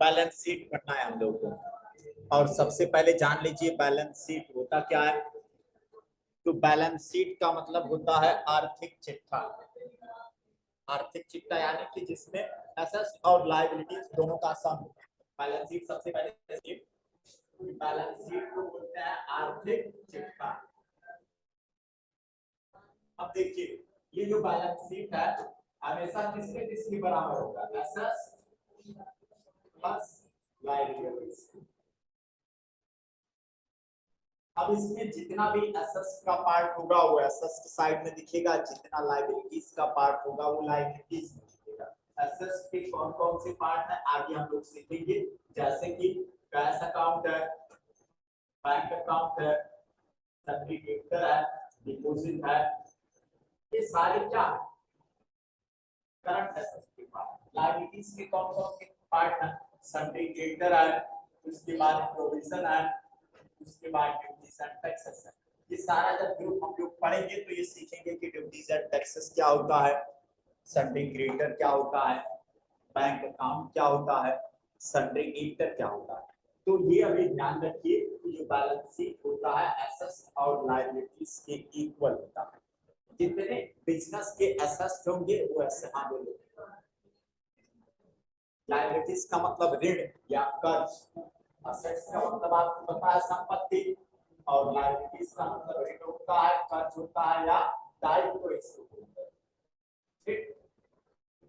Balance sheet पढ़ना है हम लोग को। और सबसे पहले जान लीजिए बैलेंस शीट होता क्या है। तो बैलेंस शीट का मतलब होता है आर्थिक चिट्ठा। आर्थिक चिट्ठा यानी कि जिसमें एसेट्स और लायबिलिटीज दोनों का सम होता है। बैलेंस शीट सबसे पहले बैलेंस शीट को बोलते हैं आर्थिक चिट्ठा। अब देखिए ये जो बैलेंस शीट है हमेशा किसके बराबर होगा, एसेट्स प्लस लायबिलिटीज। अब इसमें जितना भी एसेट्स का पार्ट होगा वो एसेट्स साइड में दिखेगा, जितना लायबिलिटीज का पार्ट होगा वो लायबिलिटीज में दिखेगा। एसेट्स के कौन कौन से पार्ट है आगे हम लोग सीखेंगे, जैसे कि कैश अकाउंट है, बैंक अकाउंट है, सर्टिफिकेट है, डिपॉजिट है, ये सारे क्या करंट एसेट्स के पार्ट। लायबिलिटीज के कौन कौन से पार्ट है, सर्टिफिकेट है, उसके बाद प्रोविजन है, उसके बाद ड्यूटीज एंड टैक्सेस है। ये सारा जब ग्रुप हम लोग पढ़ेंगे तो ये सीखेंगे कि ड्यूटीज एंड टैक्सेस क्या होता है, सन्ड्री क्रेडिटर क्या होता है, बैंक अकाउंट क्या होता है, सन्ड्री क्रेडिटर क्या होता है। तो ये अभी ध्यान रखिए कि जो बैलेंस शीट होता है एसेट्स और लायबिलिटीज के इक्वल होता है। जितने बिजनेस के एसेट्स होंगे वो ऐसे आगे होंगे। लायबिलिटीज का मतलब ऋण या कर्ज, एसेट्स का मतलब आपको पता है संपत्ति, और लायबिलिटीज का मतलब ऋण होता है, कर्ज होता है या दायित्व। ठीक,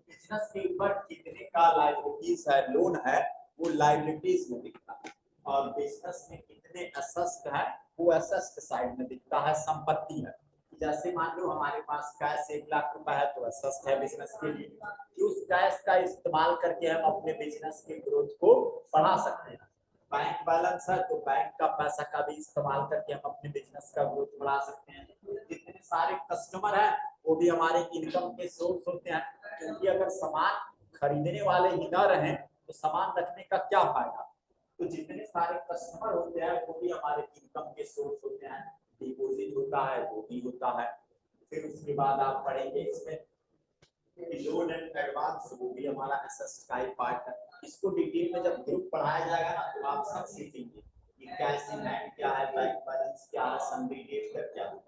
बिजनेस के ऊपर कितने का लायबिलिटीज है, लोन है, वो लायबिलिटीज में दिखता है, और बिजनेस में कितने एसेट्स है वो एसेट्स के साइड में दिखता है, संपत्ति है। जैसे मान लो हमारे पास कैश 1,00,000 रुपए है तो एसेट्स है बिजनेस के लिए, कि उस कैश का इस्तेमाल करके हम अपने बिजनेस के ग्रोथ को बढ़ा सकते हैं। बैंक बैलेंस है तो बैंक का पैसा का भी इस्तेमाल करके हम अपने बिजनेस का ग्रोथ बढ़ा सकते हैं। जितने सारे कस्टमर हैं वो भी हमारे इनकम के सोर्स होते हैं, क्योंकि अगर सामान खरीदने वाले ही ना रहे तो सामान रखने का क्या फायदा। तो जितने सारे कस्टमर होते हैं वो भी हमारे इनकम के सोर्स होते हैं। डिपॉजिट होता है वो भी होता है। फिर उसके बाद आप पढ़ेंगे इसमें लोन एंड एडवांस, वो भी हमारा एसेट्स का ही पार्ट है। इसको डिटेल में जब ग्रुप पढ़ाया जाएगा ना तो आप सब सीखेंगे कि कैश इन हैंड क्या है, बैंक बैलेंस क्या है, सन्ड्री डेब्टर क्या है।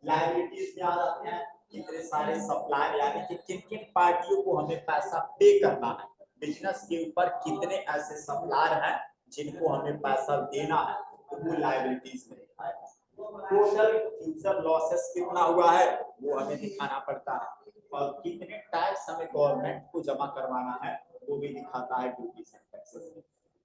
लायबिलिटीज में आ जाते हैं कितने सारे सप्लायर, यानी कि किन किन पार्टियों को हमें पैसा पे करना है। बिजनेस के ऊपर कितने ऐसे सप्लायर हैं जिनको हमें पैसा देना है, तो वो लायबिलिटीज में दिखाएगा। टोटल फ्यूचर लॉसेस कितना हुआ है वो हमें दिखाना पड़ता है, और कितने टैक्स हमें गवर्नमेंट को जमा करवाना है वो भी दिखाता है ड्यूटीज एंड टैक्सेस।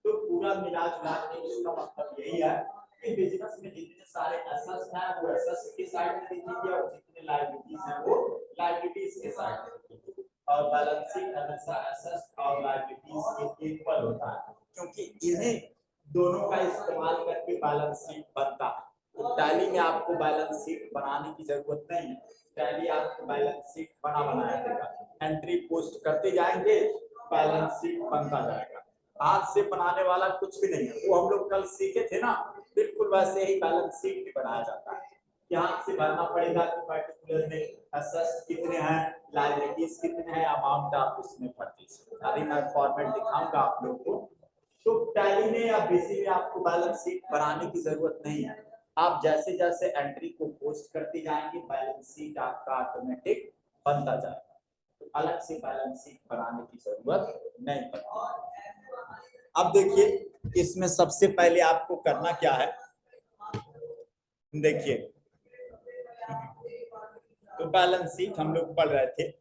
तो पूरा मिला जुला के इसका मतलब यही है कि बिजनेस में जितने सारे एसेट्स हैं वो एसेट्स की साइड में दिखेंगे, और जितने लायबिलिटीज हैं वो लायबिलिटीज के साइड में दिखेंगे। और बैलेंस शीट हमेशा एसेट्स और लायबिलिटीज के इक्वल होता है, क्योंकि इन्हें दोनों का इस्तेमाल करके बैलेंस शीट बनता है। तो टैली में आपको बैलेंस शीट बनाने की जरूरत नहीं है, टैली आपको बैलेंस शीट बनाया देगा। एंट्री पोस्ट करते जाएंगे, बैलेंस शीट बनता जाएगा। हाथ से बनाने वाला कुछ भी नहीं है, वो हम लोग कल सीखे थे ना, बिल्कुल वैसे ही बैलेंस शीट भी बनाया जाता है। यहाँ से भरना पड़ेगा कि पर्टिकुलर में एसेट्स कितने हैं, लायबिलिटीज कितने हैं, अमाउंट आप उसमें भर दीजिए। अभी मैं फॉर्मेट दिखाऊंगा आप लोगों को। तो टैली में या बेसिक में आपको बैलेंस शीट बनाने की जरूरत नहीं है। आप जैसे जैसे एंट्री को पोस्ट करते जाएंगे बैलेंस शीट आपका ऑटोमेटिक बनता जाएगा, तो अलग से बैलेंस शीट बनाने की जरूरत नहीं पड़ती। अब देखिए इसमें सबसे पहले आपको करना क्या है, देखिए तो बैलेंस शीट हम लोग पढ़ रहे थे,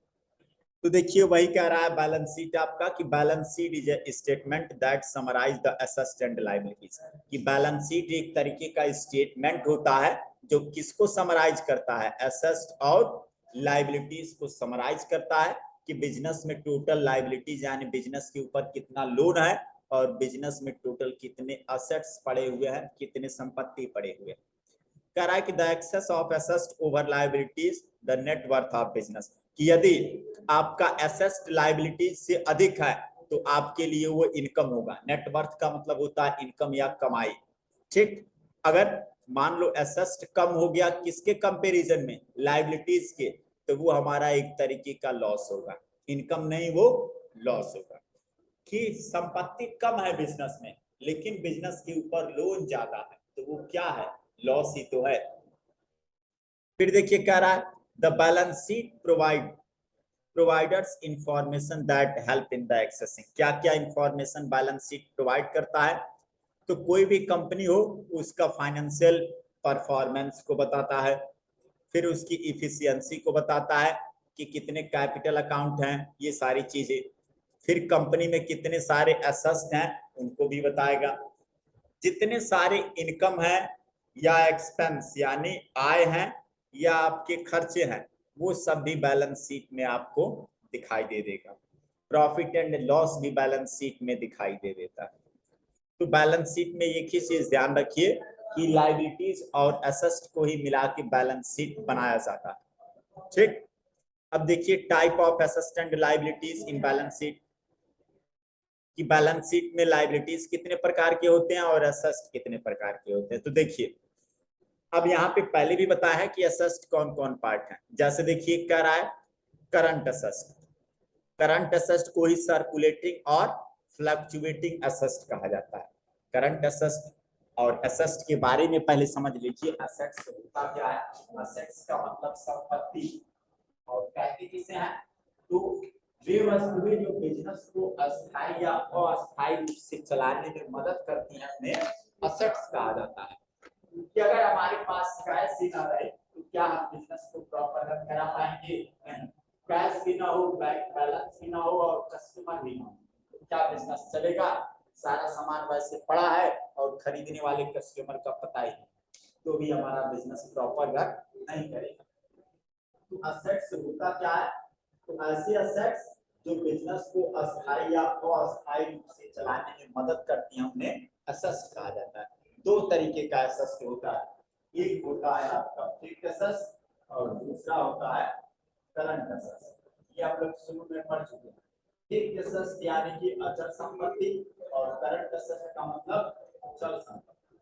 तो देखिए वही कह रहा है बैलेंस शीट आपका कि balance sheet is a statement that summarise the assets and liabilities. कि बैलेंस शीट एक तरीके का स्टेटमेंट होता है जो किसको समराइज करता है, एसेट्स और लायबिलिटीज को समराइज करता है कि बिजनेस में टोटल लायबिलिटीज यानी बिजनेस के ऊपर कितना लोन है, और बिजनेस में टोटल कितने एसेट्स पड़े हुए हैं, कितने संपत्ति पड़े हुए हैं। कह रहा है कि the excess of assets over liabilities the net worth of business, कि यदि आपका एसेट्स लायबिलिटीज से अधिक है तो आपके लिए वो इनकम होगा। नेट वर्थ का मतलब होता है इनकम या कमाई। ठीक, अगर मान लो एसेट्स कम हो गया किसके कंपैरिजन में, लायबिलिटीज के, तो वो हमारा एक तरीके का लॉस होगा, इनकम नहीं वो लॉस होगा। कि संपत्ति कम है बिजनेस में, लेकिन बिजनेस के ऊपर लोन ज्यादा है, तो वो क्या है, लॉस ही तो है। फिर देखिए कह रहा है the balance sheet providers information that help in the accessing. क्या क्या इंफॉर्मेशन बैलेंस शीट प्रोवाइड करता है, तो कोई भी कंपनी हो उसका फाइनेंशियल परफॉर्मेंस को बताता है, फिर उसकी इफिशियंसी को बताता है कि कितने कैपिटल अकाउंट हैं, ये सारी चीजें। फिर कंपनी में कितने सारे एसेट्स हैं उनको भी बताएगा, जितने सारे इनकम है या एक्सपेंस यानी आय है या आपके खर्चे हैं, वो सब भी बैलेंस शीट में आपको दिखाई दे देगा। प्रॉफिट एंड लॉस भी बैलेंस शीट में दिखाई दे देता है। तो बैलेंस शीट में एक ही चीज ध्यान रखिए कि लायबिलिटीज और एसेट्स को ही मिला के बैलेंस शीट बनाया जाता है। ठीक, अब देखिए type of assets and liabilities in balance sheet, कि बैलेंस शीट में लायबिलिटीज कितने प्रकार के होते हैं और एसेट्स कितने प्रकार के होते हैं। तो देखिए अब यहाँ पे पहले भी बताया है कि एसेट्स कौन कौन पार्ट है। जैसे देखिए कह रहा है करंट एसेट्स, करंट एसेट्स को ही सर्कुलेटिंग और फ्लक्चुएटिंग एसेट्स कहा जाता है। करंट एसेट्स और एसेट्स के बारे में पहले समझ लीजिए। एसेट्स होता क्या है, एसेट्स का मतलब संपत्ति, और कहते किसे हैं, तो वे वस्तुएं जो बिजनेस को अस्थायी या अस्थायी रूप से चलाने में मदद करती हैं उन्हें एसेट्स कहा जाता है। कि अगर हमारे पास कैश ही ना रहे तो क्या हम बिजनेस को प्रॉपर रन करा पाएंगे, नहीं। कैश भी ना हो, बैंक बैलेंस भी ना हो और कस्टमर भी ना हो, तो क्या बिजनेस चलेगा। सारा सामान वैसे पड़ा है और खरीदने वाले कस्टमर का पता ही नहीं, तो भी हमारा बिजनेस प्रॉपर रन नहीं करेगा। तो एसेट्स होता क्या है, तो ऐसे एसेट्स जो बिजनेस को अस्थायी या अस्थायी रूप से चलाने में मदद करती हैं उन्हें एसेट्स कहा जाता है। दो तरीके का एसेट्स होता है, एक होता है आपका फिक्स्ड एसेट्स और दूसरा होता है करंट एसेट्स। ये आप लोग शुरू में पढ़ चुके हैं। फिक्स्ड एसेट्स यानी कि अचल संपत्ति और करंट एसेट्स का मतलब चल संपत्ति।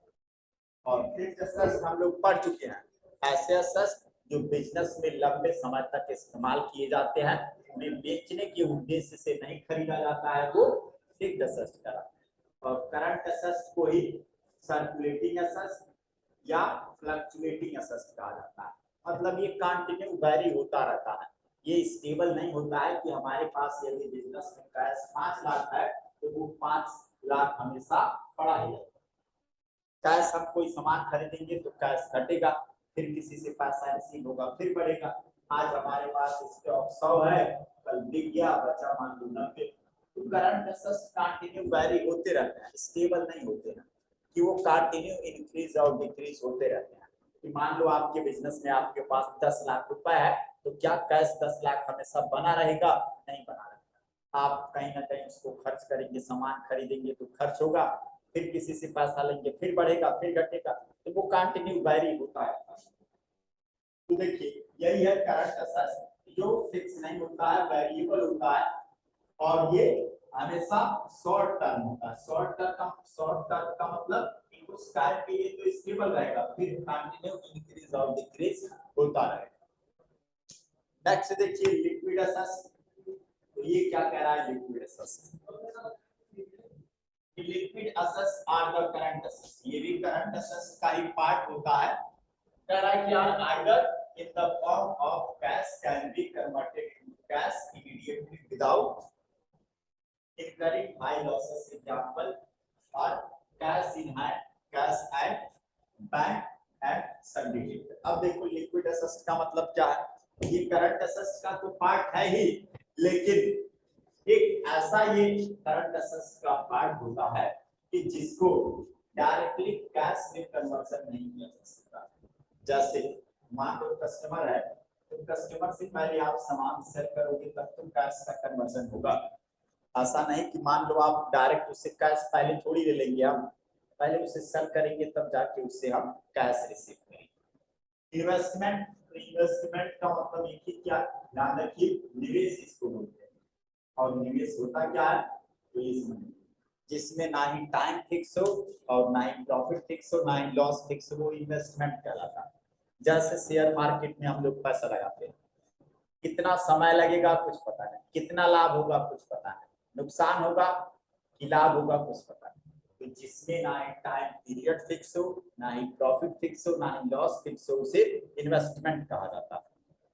और फिक्स्ड एसेट्स हम लोग पढ़ चुके हैं, ऐसे एसेट्स जो बिजनेस में लंबे समय तक इस्तेमाल किए जाते हैं, उन्हें बेचने के उद्देश्य से नहीं खरीदा जाता है, वो फिक्स्ड एसेट्स कहलाता है। और करंट एसेट्स को ही सर्कुलेटिंग एसेट्स या फ्लक्चुएटिंग एसेट्स कहा जाता है। मतलब ये कंटिन्यू वैरी होता रहता है, ये स्टेबल नहीं होता है कि हमारे पास यदि बिजनेस में कैश 5 लाख है तो वो 5 लाख हमेशा पड़ा ही रहेगा। कैश हम कोई सामान खरीदेंगे तो कैश घटेगा, फिर किसी से पैसा रिसीव होगा फिर बढ़ेगा। आज हमारे पास स्टॉक 100 है, कल बिक गया बचा मान लो 90। तो करंट एसेट्स कंटिन्यू वैरी होते रहते हैं, स्टेबल नहीं होते हैं, कि वो कंटिन्यू इंक्रीज और डिक्रीज होते रहते हैं। कि मान लो आपके बिजनेस में आपके पास 10 लाख रुपए है, तो क्या कैश 10 लाख हमेशा बना रहेगा, नहीं बना रहेगा। आप कहीं ना कहीं उसको खर्च करेंगे, सामान खरीदेंगे तो खर्च होगा, फिर किसी से पैसा लेंगे फिर बढ़ेगा फिर घटेगा, तो वो कंटिन्यू वैरी होता है। तो देखिए यही है करंट एसेट्स, जो फिक्स नहीं होता है, वेरिएबल होता है, और ये हमेशा शॉर्ट टर्म होता है। शॉर्ट टर्म का मतलब उस टाइम के लिए तो स्टेबल रहेगा, फिर कंटिन्यू इंक्रीज और डिक्रीज होता रहेगा। नेक्स्ट देखिए लिक्विड एसेट्स, तो ये क्या कह रहा है, liquid assets, liquid assets are the current assets, ये भी करंट एसेट्स का ही पार्ट होता है। कह रहा है कि are either in the form of cash can be converted into cash immediately without incurring high losses. Example or cash in hand, cash at bank and syndicate. अब देखो लिक्विड एसेट्स का मतलब क्या है, ये करंट एसेट्स का तो part है ही, लेकिन एक ऐसा ये करंट एसेट्स का पार्ट होता है कि जिसको डायरेक्टली कैश में कन्वर्जन नहीं किया जा सकता। जैसे मान लो कस्टमर है, तो कस्टमर से पहले आप सामान सेल करोगे तब तो कैश का कन्वर्जन होगा। ऐसा नहीं कि मान लो आप डायरेक्ट उससे कैश पहले थोड़ी ले लेंगे, हम पहले उसे सेल करेंगे तब जाके उससे हम कैश रिसीव करेंगे। इन्वेस्टमेंट, इन्वेस्टमेंट का मतलब एक ही क्या ध्यान रखिए, निवेश इसको बोलते हैं। और निवेश होता क्या है, जिसमें ना ही टाइम फिक्स हो और ना ही प्रॉफिट फिक्स हो, ना ही लॉस फिक्स हो, वो इन्वेस्टमेंट कहलाता है। जैसे शेयर मार्केट में हम लोग पैसा लगाते हैं, कितना समय लगेगा कुछ पता नहीं, कितना लाभ होगा कुछ पता नहीं, नुकसान होगा कि लाभ होगा कुछ पता नहीं। तो जिसमें ना ही टाइम पीरियड फिक्स हो, ना ही प्रॉफिट फिक्स हो, ना ही लॉस फिक्स हो, उसे इन्वेस्टमेंट कहा जाता है।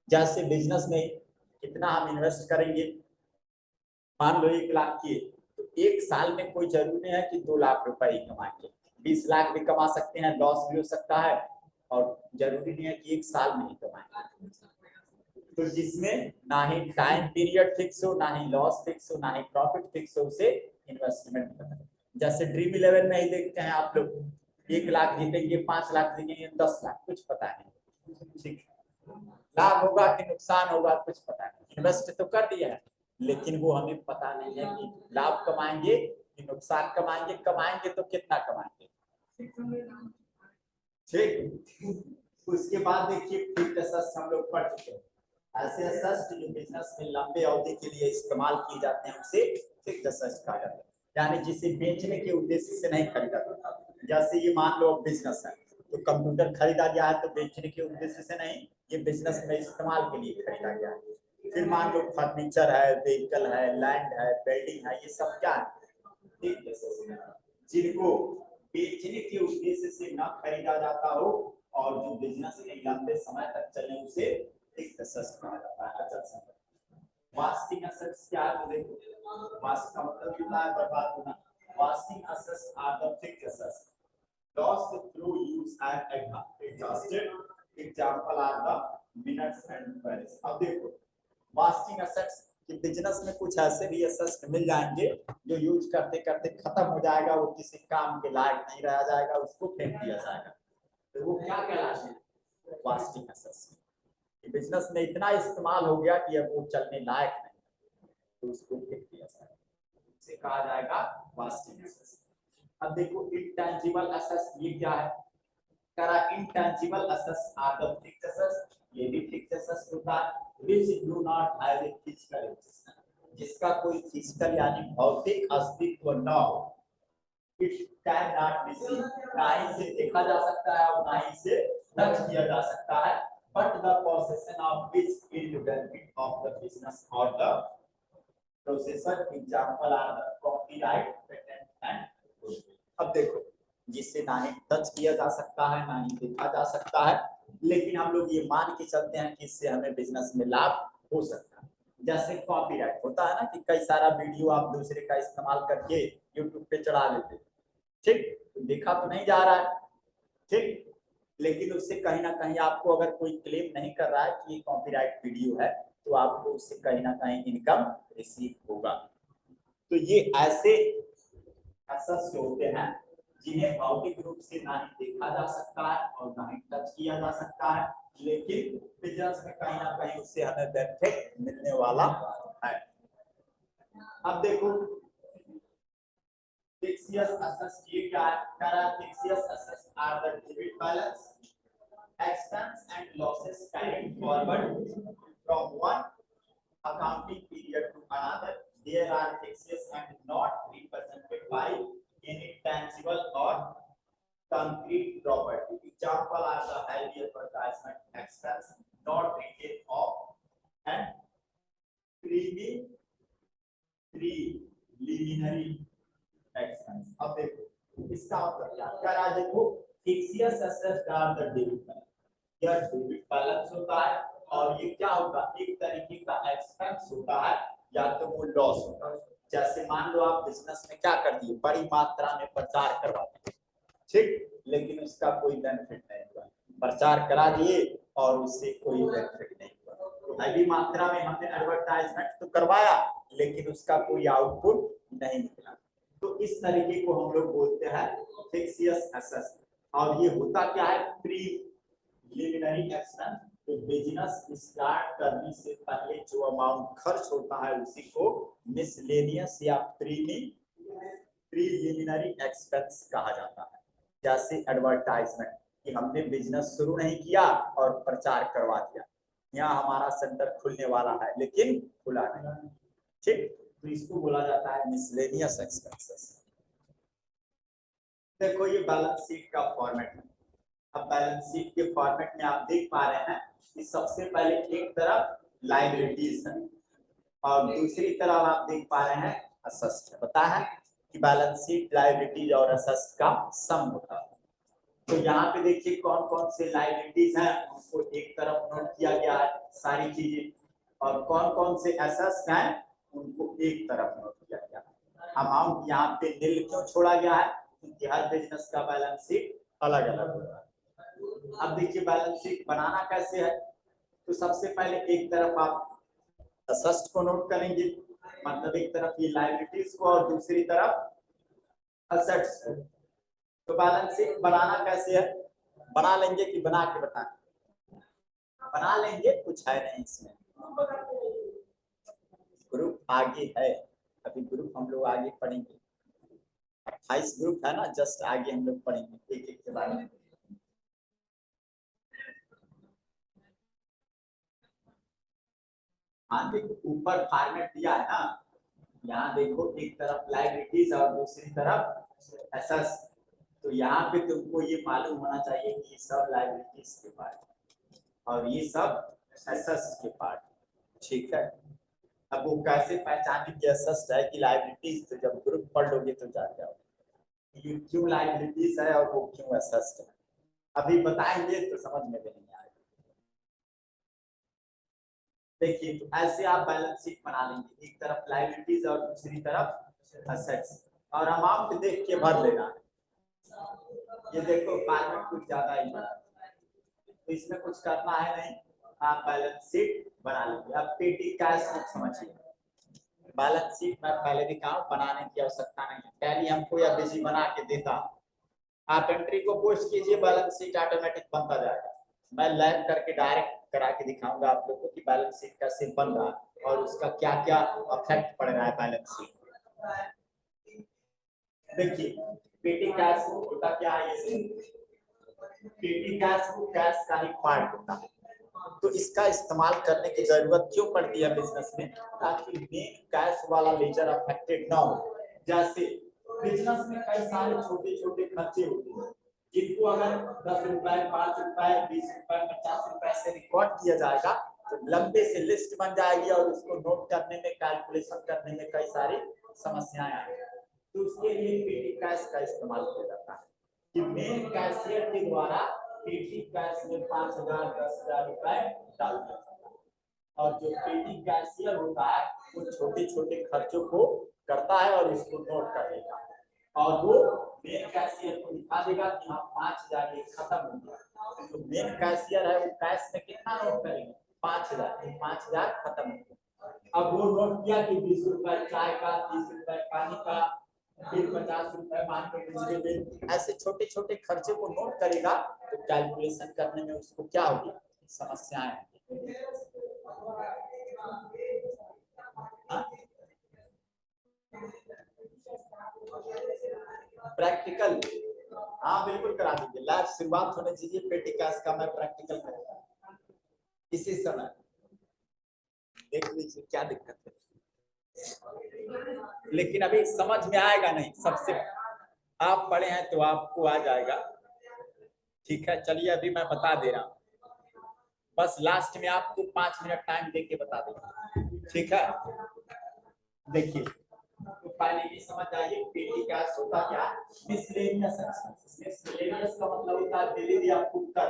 जैसे बिजनेस में कितना हम इन्वेस्ट करेंगे, मान लो 1 लाख किए तो 1 साल में कोई जरूरी नहीं है कि 2 लाख रुपए ही कमाएंगे, 20 लाख भी कमा सकते हैं, लॉस भी हो सकता है, और जरूरी नहीं है कि 1 साल में ही कमाएंगे। तो जिसमें ना ही टाइम पीरियड फिक्स हो, ना ही लॉस फिक्स हो, ना ही प्रॉफिट फिक्स हो, उसे इन्वेस्टमेंट कहते हैं। जैसे ड्रीम 11 में ही देखते हैं आप लोग, 1 लाख जीतेंगे, 5 लाख जीतेंगे, 10 लाख, कुछ पता नहीं, ठीक, लाभ होगा कि नुकसान होगा कुछ पता नहीं। इन्वेस्ट तो कर दिया है, लेकिन वो हमें पता नहीं है कि लाभ कमाएंगे कि नुकसान कमाएंगे, कमाएंगे तो कितना कमाएंगे, ठीक। उसके बाद देखिए फिक्स्ड एसेट्स हम लोग पढ़ चुके हैं। ऐसे एसेट्स जो बिजनेस में लंबे अवधि के लिए इस्तेमाल किए जाते हैं उसे फिक्स्ड एसेट्स कहा जाता है, यानी जिसे बेचने के उद्देश्य से नहीं खरीदा जाता। जैसे ये मान लो बिजनेस है, तो कंप्यूटर खरीदा गया है तो बेचने के उद्देश्य से नहीं, ये बिजनेस में इस्तेमाल के लिए खरीदा गया है। फिर मान लो फर्नीचर है, व्हीकल है, लैंड है, बिल्डिंग है, ये सब क्या है, जिनको बेचने के उद्देश्य से न खरीदा जाता हो और जो बिजनेस में लंबे समय तक चले उसे फिक्स्ड एसेट्स कहा जाता है। अचल संपत्ति। वास्टिंग एसेट्स क्या है, देखो वास्ट का मतलब होता है बर्बाद होना। Wasting assets are the fixed assets lost through use and exhausted. Example are the minutes and pennies. अब देखो वास्टिंग एसेट्स कि बिजनेस में कुछ ऐसे भी एसेट्स मिल जाएंगे जो यूज करते करते खत्म हो जाएगा, वो किसी काम के लायक नहीं रह जाएगा, उसको फेंक दिया जाएगा, तो वो क्या कहलाते हैं, वास्टिंग एसेट्स। बिजनेस में इतना इस्तेमाल हो गया कि अब वो चलने लायक नहीं, तो उसको फेंक दिया जाएगा, इसे कहा जाएगा वास्टिंग एसेट्स। अब देखो इंटेंजिबल एसेट्स, ये क्या है, करा intangible assets are the fixed assets, ये भी फिक्स्ड एसेट्स होता है, which do not have a physical existence, जिसका कोई फिजिकल यानी भौतिक अस्तित्व न हो। It can not be seen, ना ही इसे देखा जा सकता है और ना ही इसे टच किया जा सकता है, but the possession of which is the benefit of the business or the processor. Example are the copyright, patent and अब देखो जिससे ना ही टच किया जा सकता है, ना ही देखा जा सकता है, लेकिन हम लोग ये मान के चलते हैं कि इससे हमें बिजनेस में लाभ हो सकता है। जैसे कॉपीराइट होता है ना कि कई सारा वीडियो आप दूसरे का इस्तेमाल करके यूट्यूब पे चढ़ा देते, ठीक, तो देखा तो नहीं जा रहा है, ठीक, लेकिन उससे कहीं ना कहीं आपको अगर कोई क्लेम नहीं कर रहा है कि ये कॉपीराइट वीडियो है, तो आपको उससे कहीं ना कहीं इनकम रिसीव होगा। तो ये ऐसे एसेट्स होते हैं जिन्हें भौतिक रूप से ना ही देखा जा सकता है और ना ही टच किया जा सकता है, लेकिन बिजनेस में कहीं ना कहीं उससे हमें बेनिफिट मिलने वाला है। अब देखो फिक्स्ड एसेट्स ये क्या है, करा fixed assets are the debit balance, expense and losses carried forward from one accounting period to another. There are fixed and not represented by any tangible or concrete property. Example are the highly advertisement expense, not written off, and preliminary expense. अब देखो इसका मतलब क्या करा, देखो fixed assets are the debit, यह debit balance होता है, और ये क्या होता है, एक तरीके का एक्सपेंस होता है या तो वो लॉस होता है। जैसे मान लो आप बिजनेस में क्या कर दिए, बड़ी मात्रा में प्रचार करवाते, ठीक, लेकिन उसका कोई बेनिफिट नहीं हुआ, प्रचार करा दिए और उससे कोई बेनिफिट नहीं हुआ, हैवी मात्रा में हमने एडवर्टाइजमेंट तो करवाया लेकिन उसका कोई आउटपुट नहीं निकला, तो इस तरीके को हम लोग बोलते हैं फिक्स्ड एसेट्स। और ये होता क्या है, प्रीलिमिनरी एक्सपेंस, तो बिजनेस स्टार्ट करने से पहले जो अमाउंट खर्च होता है उसी को मिसलेनियस या प्रीलिमिनरी एक्सपेंस कहा जाता है। जैसे एडवर्टाइजमेंट कि हमने बिजनेस शुरू नहीं किया और प्रचार करवा दिया, यहाँ हमारा सेंटर खुलने वाला है लेकिन खुला नहीं, ठीक, तो इसको बोला जाता है मिसलेनियस एक्सपेंसेस। देखो ये बैलेंस शीट का फॉर्मेट है। अब बैलेंस शीट के फॉर्मेट में आप देख पा रहे हैं कि सबसे पहले एक तरफ लायबिलिटीज है और दूसरी तरफ आप देख पा रहे हैं असेस्ट है। पता है कि बैलेंस शीट लायबिलिटीज और असेस्ट का सम होता है। तो यहाँ पे देखिए कौन कौन से लायबिलिटीज हैं उनको एक तरफ नोट किया गया है सारी चीजें, और कौन कौन से एसेट्स हैं उनको एक तरफ नोट किया गया है। अमाउंट यहाँ पे नील क्यों छोड़ा गया है, क्योंकि हर बिजनेस का बैलेंस शीट अलग अलग होता है। अब देखिए बैलेंस शीट बनाना कैसे है, तो सबसे पहले एक तरफ आप असेट्स को नोट करेंगे, मतलब एक तरफ ये लायबिलिटीज को और दूसरी तरफ असेट्स को। तो बैलेंस शीट बनाना कैसे है, बना लेंगे कि बना के बताएं? बना लेंगे, कुछ है नहीं इसमें। ग्रुप आगे है, अभी ग्रुप हम लोग आगे पढ़ेंगे। 28 ग्रुप है ना, जस्ट आगे हम लोग पढ़ेंगे एक एक के बारे में। हाँ देखो ऊपर फॉर्मेट दिया है ना, यहाँ देखो एक तरफ लायबिलिटीज और दूसरी तरफ एसेट्स। तो यहाँ पे तुमको ये मालूम होना चाहिए कि ये सब लायबिलिटीज के पार्ट और ये सब एसेट्स के पार्ट, ठीक है। अब वो कैसे पहचानेंगे एसेट्स है कि लायबिलिटीज, तो जब ग्रुप पढ़ लोगे तो जान जाओगे ये क्यों लायबिलिटीज है और वो क्यों एसेट्स है। अभी बताएंगे तो समझ में भी नहीं आएगा। देखिए तो ऐसे आप बैलेंस शीट बना लेंगे, एक तरफ लायबिलिटीज और दूसरी तरफ एसेट्स, और अमाउंट देख के भर लेना है। ये देखो फॉर्मेट कुछ ज्यादा ही बड़ा, तो इसमें कुछ करना है नहीं, आप बैलेंस शीट बना लेंगे। अब पेटी कैश बुक समझिए, बैलेंस शीट मैं पहले दिखाऊं, बनाने की आवश्यकता नहीं है, टैली हमको या बिजी बना के देता। आप एंट्री को पोस्ट कीजिए, बैलेंस शीट ऑटोमेटिक बनता जाएगा। मैं लाइव करके डायरेक्ट करा के दिखाऊंगा आप लोगों को कि बैलेंस शीट कैसे बन रहा है और उसका क्या क्या इफेक्ट पड़ रहा है बैलेंस शीट। देखिए पेटी कैश बुक होता क्या है, ये पेटी कैश बुक कैश का ही पार्ट होता है। तो इसका इस्तेमाल करने की जरूरत क्यों पड़ती है बिजनेस में, ताकि मेन कैश वाला लेजर अफेक्टेड ना हो। जैसे बिजनेस में कई सारे छोटे छोटे खर्चे होते हैं जिनको अगर 10 रुपए 5 रुपए 20 रुपए 50 रुपए से रिकॉर्ड किया जाएगा तो लंबे से लिस्ट बन जाएगी और उसको नोट करने में कैलकुलेशन करने में कई सारी समस्याएं आएंगी। तो उसके लिए पेटी कैश का इस्तेमाल किया जाता है कि मेन कैशियर के द्वारा पेटी कैश में 5000 10,000 रुपए डाल दिया जाता है, और जो पेटी कैशियर होता है वो छोटे छोटे खर्चों को करता है और उसको नोट कर देगा, और वो मेन कैशियर को दिखा देगा कि हाँ 5000 ये खत्म हो गया। तो मेन कैशियर है वो कैश में कितना नोट करेंगे 5000, तो 5000 खत्म हो गया। अब वो नोट किया कि 20 रुपए चाय का, 30 रुपए पानी का, फिर 50 रुपए मान के बिजली बिल, ऐसे छोटे छोटे खर्चे को नोट करेगा तो कैलकुलेशन करने में उसको क्या होगी, समस्याएं। प्रैक्टिकल, हाँ बिल्कुल करा दीजिए, लाइव शुरुआत होने दीजिए, पेटी कैश का मैं प्रैक्टिकल करूंगा इसी समय, देख लीजिए क्या दिक्कत है। लेकिन अभी समझ में आएगा नहीं, सबसे आप पढ़े हैं तो आपको आ जाएगा, ठीक है। चलिए अभी मैं बता दे रहा हूँ, बस लास्ट में आपको 5 मिनट टाइम देके बता देंगे, ठीक है। देखिए तो पहले ये समझ आइए पेटी कैश होता क्या, मिसलेनियस एक्सपेंसेस। मिसलेनियस का मतलब होता है दिल्ली या फुटकर,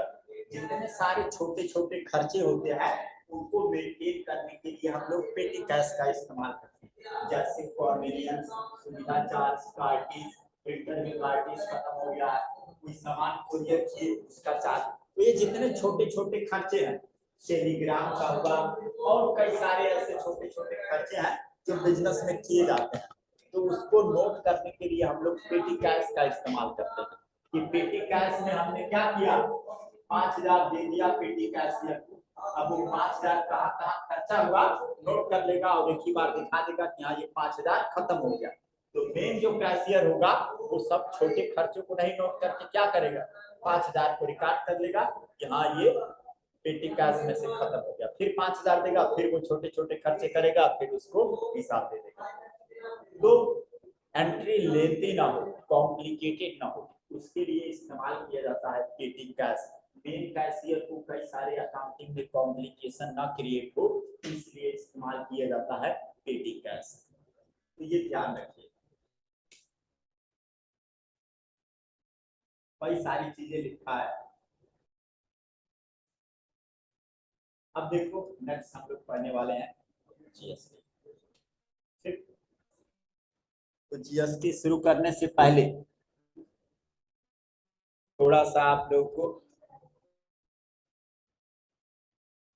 जितने सारे छोटे छोटे खर्चे होते हैं उनको मेंटेन करने के लिए हम लोग पेटी कैश का इस्तेमाल करते हैं। जैसे कॉन्वेनियंस, सुविधा चार्ज, कार्टिज, प्रिंटर में कार्टिज खत्म हो गया, कोई सामान कुरियर किए उसका चार्ज, तो ये जितने छोटे छोटे खर्चे हैं, टेलीग्राम का हुआ और कई सारे ऐसे छोटे छोटे खर्चे हैं जो बिजनेस में किए जाते हैं, तो उसको नोट करने के लिए हम लोग पेटी कैश का इस्तेमाल करते हैं। कि पेटी कैश में हमने क्या किया, 5000 दे दिया पेटी कैशियर को, अब वो 5000 कहाँ कहाँ खर्चा हुआ नोट कर लेगा और एक ही बार दिखा देगा कि हाँ ये 5000 खत्म हो गया। तो मेन जो कैशियर होगा वो सब छोटे खर्चों को नहीं नोट करके क्या करेगा, 5000 को रिकॉर्ड कर लेगा कि हाँ ये पेटी कैश में से खत्म हो गया, फिर 5000 देगा, फिर वो छोटे छोटे खर्चे करेगा, फिर उसको हिसाब दे देगा। तो एंट्री लेती ना हो, कॉम्प्लिकेटेड ना हो, उसके लिए इस्तेमाल किया जाता है पेटी कैश। मेन कैशियर को कई सारे अकाउंटिंग में कॉम्प्लिकेशन ना क्रिएट हो, इसलिए इस्तेमाल किया जाता है पेटी कैश। तो ये ध्यान रखिए, कई सारी चीजें लिखा है। अब देखो नेक्स्ट हम लोग पढ़ने वाले हैं जीएसटी। ठीक, तो जीएसटी शुरू करने से पहले थोड़ा सा आप लोग को